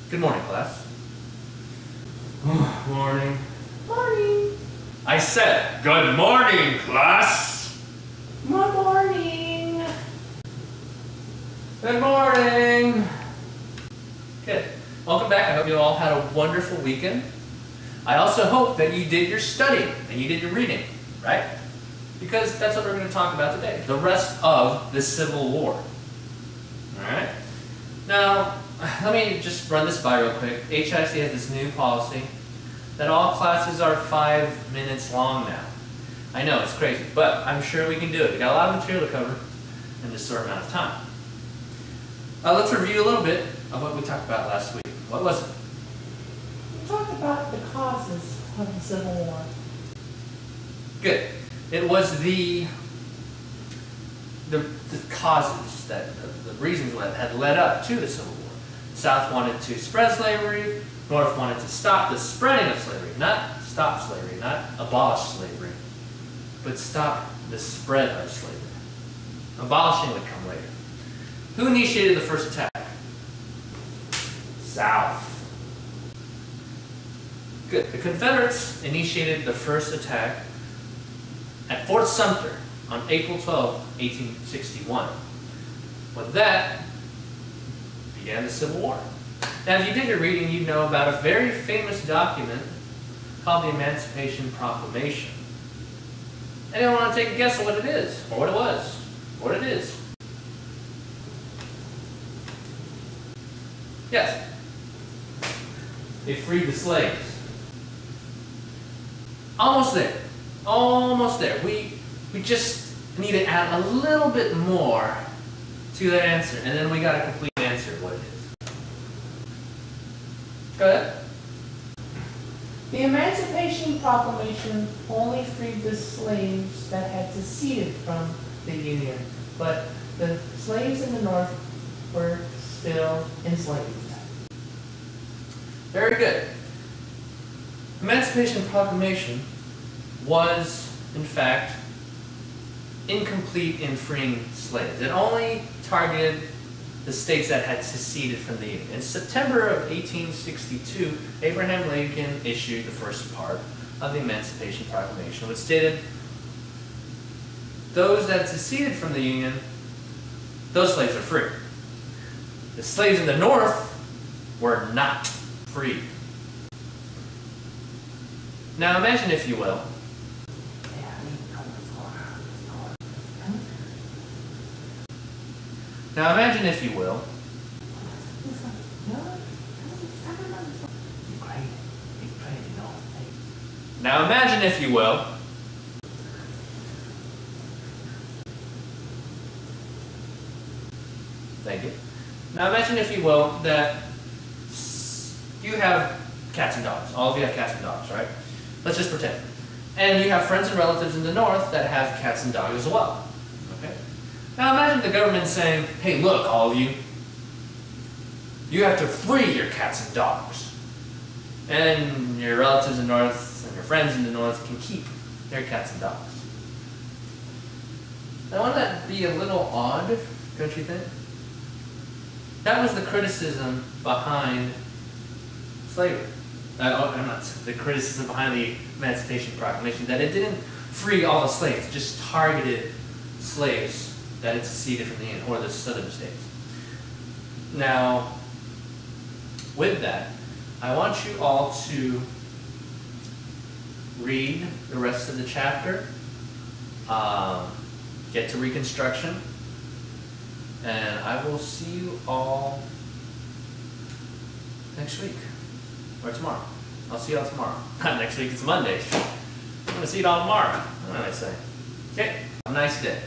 Good morning, class. Morning. Morning. I said, good morning, class. Good morning. Good morning. Good. Welcome back. I hope you all had a wonderful weekend. I also hope that you did your studying and you did your reading, right? Because that's what we're going to talk about today. The rest of the Civil War. Alright? Now, let me just run this by real quick. HIC has this new policy that all classes are 5 minutes long now. I know, it's crazy, but I'm sure we can do it. We got a lot of material to cover in this short amount of time. Let's review a little bit of what we talked about last week. What was it? We talked about the causes of the Civil War. Good. It was the causes, the reasons that had led up to the Civil War. The South wanted to spread slavery, North wanted to stop the spreading of slavery, not stop slavery, not abolish slavery, but stop the spread of slavery. Abolishing would come later. Who initiated the first attack? South. Good. The Confederates initiated the first attack at Fort Sumter on April 12, 1861. With that, began the Civil War. Now, if you did your reading, you know about a very famous document called the Emancipation Proclamation. Anyone want to take a guess at what it is, or what it was, what it is? Yes. They freed the slaves. Almost there. Almost there. We just need to add a little bit more to that answer, and then we got a complete answer of what it is. Go ahead. The Emancipation Proclamation only freed the slaves that had seceded from the Union, but the slaves in the North were still enslaved. Very good. Emancipation Proclamation was, in fact, incomplete in freeing slaves. It only targeted the states that had seceded from the Union. In September of 1862, Abraham Lincoln issued the first part of the Emancipation Proclamation, which stated, those that seceded from the Union, those slaves are free. The slaves in the North were not free. Now imagine, if you will, now imagine, if you will, now imagine, if you will, thank you. Now imagine, if you will, that you have cats and dogs. All of you have cats and dogs, right? Let's just pretend. And you have friends and relatives in the North that have cats and dogs as well. Okay? Now imagine the government saying, hey, look, all of you, you have to free your cats and dogs. And your relatives in the North and your friends in the North can keep their cats and dogs. Now, wouldn't that be a little odd, don't you think? That was the criticism behind slavery. The criticism behind the Emancipation Proclamation, that it didn't free all the slaves, it just targeted slaves that had seceded from the Union, or the southern states. Now, with that, I want you all to read the rest of the chapter, get to Reconstruction, and I will see you all next week, or tomorrow. I'll see you all tomorrow. Not next week, it's Monday. I'm going to see you all tomorrow. What did I say? Okay, have a nice day.